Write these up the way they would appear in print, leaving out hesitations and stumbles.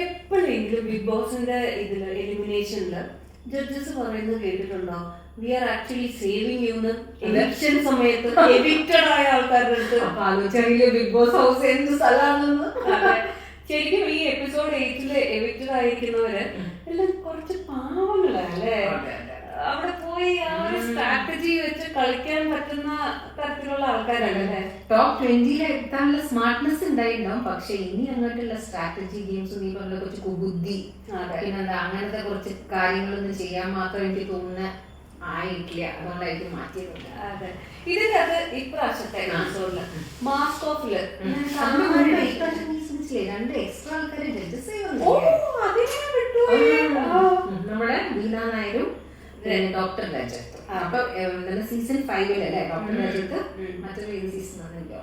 എപ്പോഴെങ്കിലും ബിഗ് ബോസിന്റെ ഇതില് എലിമിനേഷനില് ജഡ്ജസ് പറയുന്നത് കേട്ടിട്ടുണ്ടോ? We are actually saving you election സമയത്ത് എവിക്റ്റഡ് ആയ ആൾക്കാരുടെ അടുത്ത്. അപ്പൊ ആലോചിച്ചറിയില്ല ബിഗ് ബോസ് ഹൗസ് എന്ത് സ്ഥലമാണെന്ന്. ശരിക്കും ഈ എപ്പിസോഡ് 8 എവിക്റ്റഡ് ആയിരിക്കുന്നവര് എല്ലാം കുറച്ച് പാവങ്ങളല്ലേ. അവിടെ പോയി ആ ഒരു സ്ട്രാറ്റജി വെച്ച് കളിക്കാൻ പറ്റുന്ന തരത്തിലുള്ള ആൾക്കാരല്ലേ. ടോപ്പ് 20 എത്താനുള്ള സ്മാർട്ട്നെസ് ഉണ്ടായിട്ടുണ്ടാവും. പക്ഷെ ഇനി അങ്ങോട്ടുള്ള സ്ട്രാറ്റജി ഗെയിംസ് നീ പറഞ്ഞ കുറച്ച് കുബുദ്ധി, പിന്നെന്താ അങ്ങനത്തെ കുറച്ച് കാര്യങ്ങളൊന്നും ചെയ്യാൻ മാത്രം എനിക്ക് തോന്നുന്ന ആയിട്ടില്ല. അതുകൊണ്ടായിരിക്കും മാറ്റിയിട്ടുണ്ട്. അതെ, ഇതിനകത്ത് ഇപ്രാവശ്യത്തെ എപ്പിസോഡില് മാസ്ക് ഓഫില് രണ്ട് എക്സ്ട്രാ ആൾക്കാരെ ജഡ്ജസ് നമ്മുടെ വീണ നായരും ഡോക്ടർ രാജത്ത്. അപ്പൊ സീസൺ 5 അല്ലേ ഡോക്ടർ രാജത്ത്? മറ്റൊരു ഏത് സീസൺ ആണെന്ന്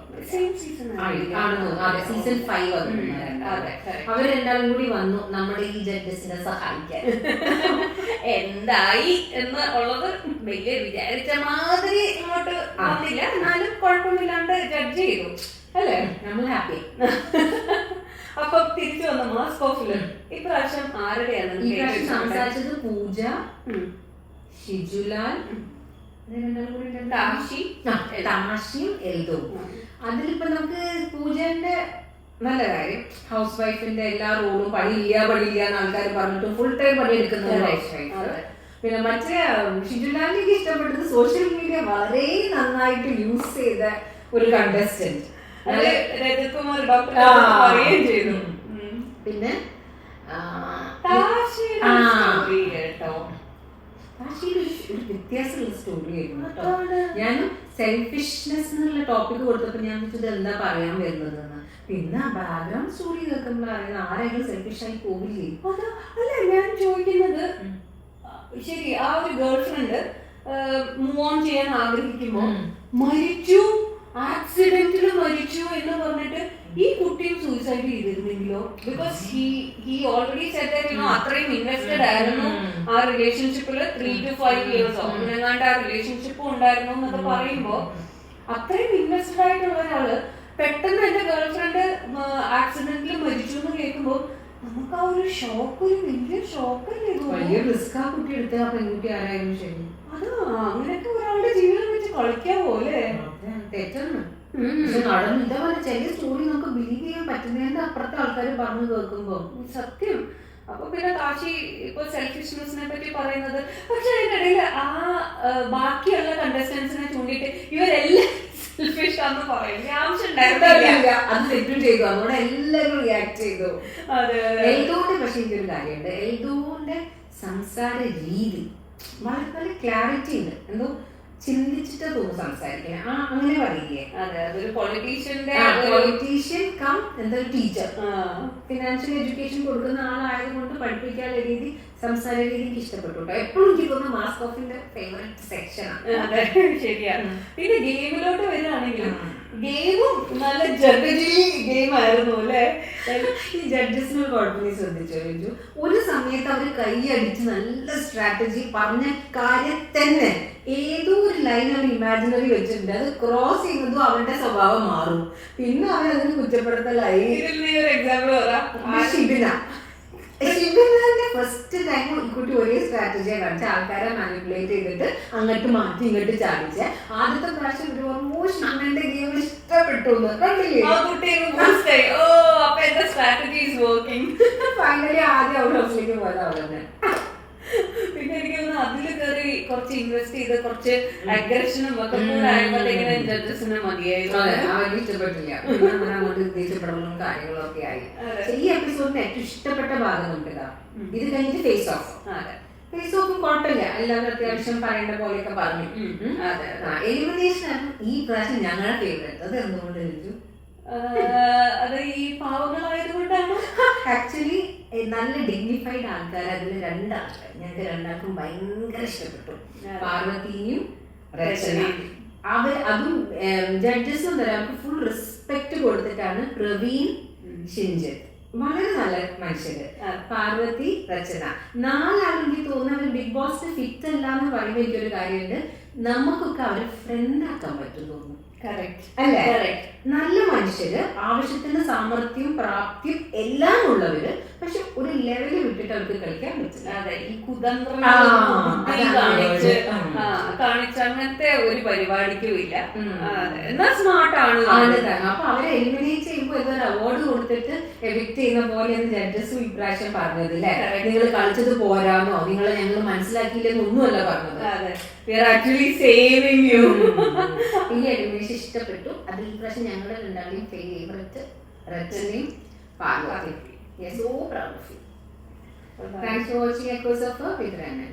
സീസൺ 5 അവർ രണ്ടാളും കൂടി വന്നു നമ്മുടെ ഈ ജഡ്ജസിനെ സഹായിക്കാൻ. എന്തായി എന്ന് ഉള്ളത് വലിയ വിചാരിച്ച മാതിരി ഇങ്ങോട്ട് വന്നില്ല, എന്നാലും കുഴപ്പമില്ലാണ്ട് ജഡ്ജ് ചെയ്തു അല്ലേ. നമ്മൾ ഹാപ്പി. അപ്പൊ തിരിച്ചു വന്ന മാസ്ക് ഓഫില് ഇപ്രാവശ്യം ആരുടെയാണ് സംസാരിച്ചത്? പൂജ, ഷിജുലാൽ, താഷിയും എൽദോ. അതിലിപ്പോ നമുക്ക് പൂജന്റെ നല്ല കാര്യം, ഹൗസ് വൈഫിന്റെ എല്ലാ റോളും പണിയില്ല എന്ന് ആൾക്കാർ പറഞ്ഞിട്ട് ഫുൾ ടൈം പണിയെടുക്കുന്ന ഹൗസ് വൈഫ്. പിന്നെ മറ്റേ ഷിജുലാലിലേക്ക് ഇഷ്ടപ്പെട്ടത് സോഷ്യൽ മീഡിയ വളരെ നന്നായിട്ട് യൂസ് ചെയ്ത ഒരു കണ്ടസ്റ്റന്റ്. രജത്കുമാർ ഡോക്ടർ പറയുകയും ചെയ്തു. പിന്നെ ഒരു വ്യത്യാസമുള്ള സ്റ്റോറി ആയിരുന്നു കേട്ടോ. ഞാൻ സെൽഫിഷ്നെസ് എന്നുള്ള ടോപ്പിക് കൊടുത്തപ്പോ ഞാൻ ഇത് എന്താ പറയാൻ വരുന്നതെന്ന്. പിന്നെ ബാക്ക്ഗ്രൗണ്ട് സ്റ്റോറി കേൾക്കുമ്പോൾ അറിയുന്ന ആരെങ്കിലും സെൽഫിഷ് ആയി പോവില്ലേ? അല്ല, ഞാൻ ചോദിക്കുന്നത് ശരി, ആ ഒരു ഗേൾ ഫ്രണ്ട് മൂവ് ഓൺ ചെയ്യാൻ ആഗ്രഹിക്കുമ്പോ മരിച്ചു, ആക്സിഡന്റിൽ മരിച്ചു എന്ന് പറഞ്ഞിട്ട് ഈ കുട്ടിയും സൂയിസൈഡ് ചെയ്തിരുന്നെങ്കിലോ? Because he already said that അത്രയും ഇൻവെസ്റ്റഡ് ആയിരുന്നു ആ റിലേഷൻഷിപ്പില് 3 to 5 years അങ്ങനെങ്ങാണ്ട് ആ റിലേഷൻഷിപ്പ് ഉണ്ടായിരുന്നു എന്നൊക്കെ പറയുമ്പോ അത്രയും ഇൻവെസ്റ്റഡ് ആയിട്ടുള്ള ഒരാള് പെട്ടെന്ന് എന്റെ ഗേൾ ഫ്രണ്ട് ആക്സിഡന്റിൽ മരിച്ചു എന്ന് കേൾക്കുമ്പോ നമുക്ക് ആ ഒരു ഷോക്ക്, ഒരു വലിയ ഷോക്കല്ലേ. വലിയ റിസ്ക് ആ കുട്ടി എടുത്ത ആ പെൺകുട്ടി ആരായാലും ശരി. അതാ, അങ്ങനെയൊക്കെ ഒരാളുടെ ജീവിതം വെച്ച് കളിക്കാവോ അല്ലേ? തെറ്റാണ്. നടന്നു ഇതേപോലെ ചില സ്റ്റോറി നമുക്ക് ബിലീവ് ചെയ്യാൻ പറ്റുന്നതിന്റെ അപ്പുറത്തെ ആൾക്കാർ പറഞ്ഞു കേൾക്കുമ്പോ സത്യം. അപ്പൊ പിന്നെ കാശി ഇപ്പൊ സെൽഫിഷ്നെസിനെ പറ്റി പറയുന്നത്, പക്ഷെ അതിന്റെ ഇടയിൽ ആ ബാക്കിയുള്ള കണ്ടസ്റ്റൻസിനെ ചൂണ്ടിയിട്ട് ഇവരെല്ലാം സെൽഫിഷ് ആണെന്ന് പറയുന്നത് ആവശ്യം ഉണ്ടായിരുന്നില്ല. അത് തെറ്റും ചെയ്തു, അതുകൊണ്ട് എല്ലാവരും റിയാക്ട് ചെയ്തു. എൽദോന്റെ പക്ഷെ എനിക്കൊരു കാര്യമുണ്ട്, എൽദോന്റെ സംസാര രീതി വളരെ നല്ല ക്ലാരിറ്റി ഉണ്ട്. എന്തോ ചിന്തിച്ചിട്ട് തോന്നുന്നു സംസാരിക്കാൻ. അങ്ങനെ പറയില്ലേ? അതെ, അതൊരു പൊളിറ്റീഷ്യൻ കം എന്താ ടീച്ചർ, ഫിനാൻഷ്യൽ എഡ്യൂക്കേഷൻ കൊടുക്കുന്ന ആളായതുകൊണ്ട് പഠിപ്പിക്കാനുള്ള രീതി, സംസാര രീതി എനിക്ക് ഇഷ്ടപ്പെട്ടു. എപ്പോഴും എനിക്ക് തോന്നുന്നു മാസ്ക് ഓഫിന്റെ ഫേവറേറ്റ് സെക്ഷനാണ്. അതെ, ശരിയാണ്. പിന്നെ ഗെയിമിലോട്ട് വരികയാണെങ്കിലും ഗെയിമും നല്ല ജഡ്ജി ഗെയിം ആയിരുന്നു അല്ലേ. ഈ ജഡ്ജസിന് കുഴപ്പമില്ല, ശ്രദ്ധിച്ചു ഒരു സമയത്ത് അവർ കൈയടിച്ച് നല്ല സ്ട്രാറ്റജി പറഞ്ഞ കാര്യം തന്നെ ഏതോ ഒരു ലൈൻ അവർ ഇമാജിനറി വെച്ചിട്ടുണ്ട്, അത് ക്രോസ് ചെയ്യുന്നതും അവരുടെ സ്വഭാവം മാറും. പിന്നെ അവരതിന് കുറ്റപ്പെടുത്തലായി. എക്സാമ്പിൾ ഷിബിന്റെ ഫസ്റ്റ് ടൈം ഈ കുട്ടി ഒരേ സ്ട്രാറ്റജിയെ കാണിച്ച ആൾക്കാരെ മാനിപ്പുലേറ്റ് ചെയ്തിട്ട് അങ്ങോട്ട് മാറ്റി ഇങ്ങോട്ട് ചാടിച്ച. ആദ്യത്തെ പ്രാവശ്യം ഷിബിന്റെ ഗെയിം ഇഷ്ടപ്പെട്ടു ഫൈനലി ആദ്യം ഔട്ട് ഹൗസിലേക്ക് പോയത് അവൾ തന്നെ. പിന്നെ എനിക്ക് തോന്നുന്നു അതില് കയറി കുറച്ച് ഇൻവെസ്റ്റ് ചെയ്ത് കുറച്ച് അഗ്രഷനും ഒക്കെ കൂടെ ആയപ്പോഴത്തേക്കിനെ ജഡ്ജസിന് മതിയായിരുന്നു. അവർക്ക് ഇഷ്ടപ്പെട്ടില്ല, അങ്ങോട്ട് ദേഷ്യപ്പെടലും കാര്യങ്ങളൊക്കെ ആയി. ഈ എപ്പിസോഡിന് ഏറ്റവും ഇഷ്ടപ്പെട്ട ഭാഗം നമുക്ക് ഇതാ. ഇത് കഴിഞ്ഞിട്ട് ഫേസ് ഓഫ്. ഫേസ് ഓഫും കുഴപ്പമില്ല, എല്ലാവരും അത്യാവശ്യം പറയേണ്ട പോലെയൊക്കെ പറഞ്ഞു. എലിമിനേഷൻ ആയിരുന്നു ഈ പ്രാവശ്യം ഞങ്ങളുടെ ഫേവറേറ്റ്. അത് എന്തുകൊണ്ട് ചോദിച്ചു? അത് ഈ പാവങ്ങളായതുകൊണ്ടാണ്. ആക്ച്വലി നല്ല ഡിഗ്നിഫൈഡ് ആൾക്കാർ അതിൽ രണ്ടാൾക്കാർ ഞങ്ങൾക്ക് രണ്ടാൾക്കും ഭയങ്കര ഇഷ്ടപ്പെട്ടു, പാർവതിയും രചനയും. അതും ജഡ്ജസും അവർക്ക് ഫുൾ റെസ്പെക്ട് കൊടുത്തിട്ടാണ്. പ്രവീൺ, ഷിൻജൻ വളരെ നല്ല മനുഷ്യര്, പാർവതി, രചന, നാലാളും എനിക്ക് തോന്നുന്നത് ബിഗ് ബോസിന് ഫിറ്റ് അല്ല എന്ന് പറയുമ്പോൾ എനിക്കൊരു കാര്യമുണ്ട്, നമുക്കൊക്കെ അവരെ ഫ്രണ്ട് ആക്കാൻ പറ്റും തോന്നുന്നു. കറക്റ്റ് അല്ലേ? നല്ല മനുഷ്യര്, ആവശ്യത്തിന് സാമർത്ഥ്യം പ്രാപ്തിയും എല്ലാം ഉള്ളവര്, പക്ഷെ ഒരു ലെവല് വിട്ടിട്ട് അവർക്ക് കളിക്കാൻ പറ്റില്ല. അതെ, ഈ കുതന്ത്രം കാണിച്ച് അങ്ങനത്തെ ഒരു പരിപാടിക്കും ഇല്ല. എന്നാൽ സ്മാർട്ടാണ്. അപ്പൊ അവരെ എലിമിനേറ്റ് ചെയ്യുമ്പോൾ ഇതൊരു അവാർഡ് കൊടുത്തിട്ട് എവിക്ട് ചെയ്യുന്ന പോലെ ജഡ്ജസും ഇപ്രാവശ്യം പറഞ്ഞത് അല്ലേ, നിങ്ങൾ കളിച്ചത് പോരാന്നോ, നിങ്ങളെ ഞങ്ങൾ മനസ്സിലാക്കിയില്ലെന്ന് ഒന്നുമല്ല പറഞ്ഞത്. ഈ എലിമിനേഷൻ ഇഷ്ടപ്പെട്ടു. അതിൽ ഇപ്രാവശ്യം ഞങ്ങളുടെ രണ്ടാളുടെയും ഫേവറേറ്റ് റച്ചനെയും പാർവതിയും. So proud of you. Thanks for watching Echoes of a with Raman.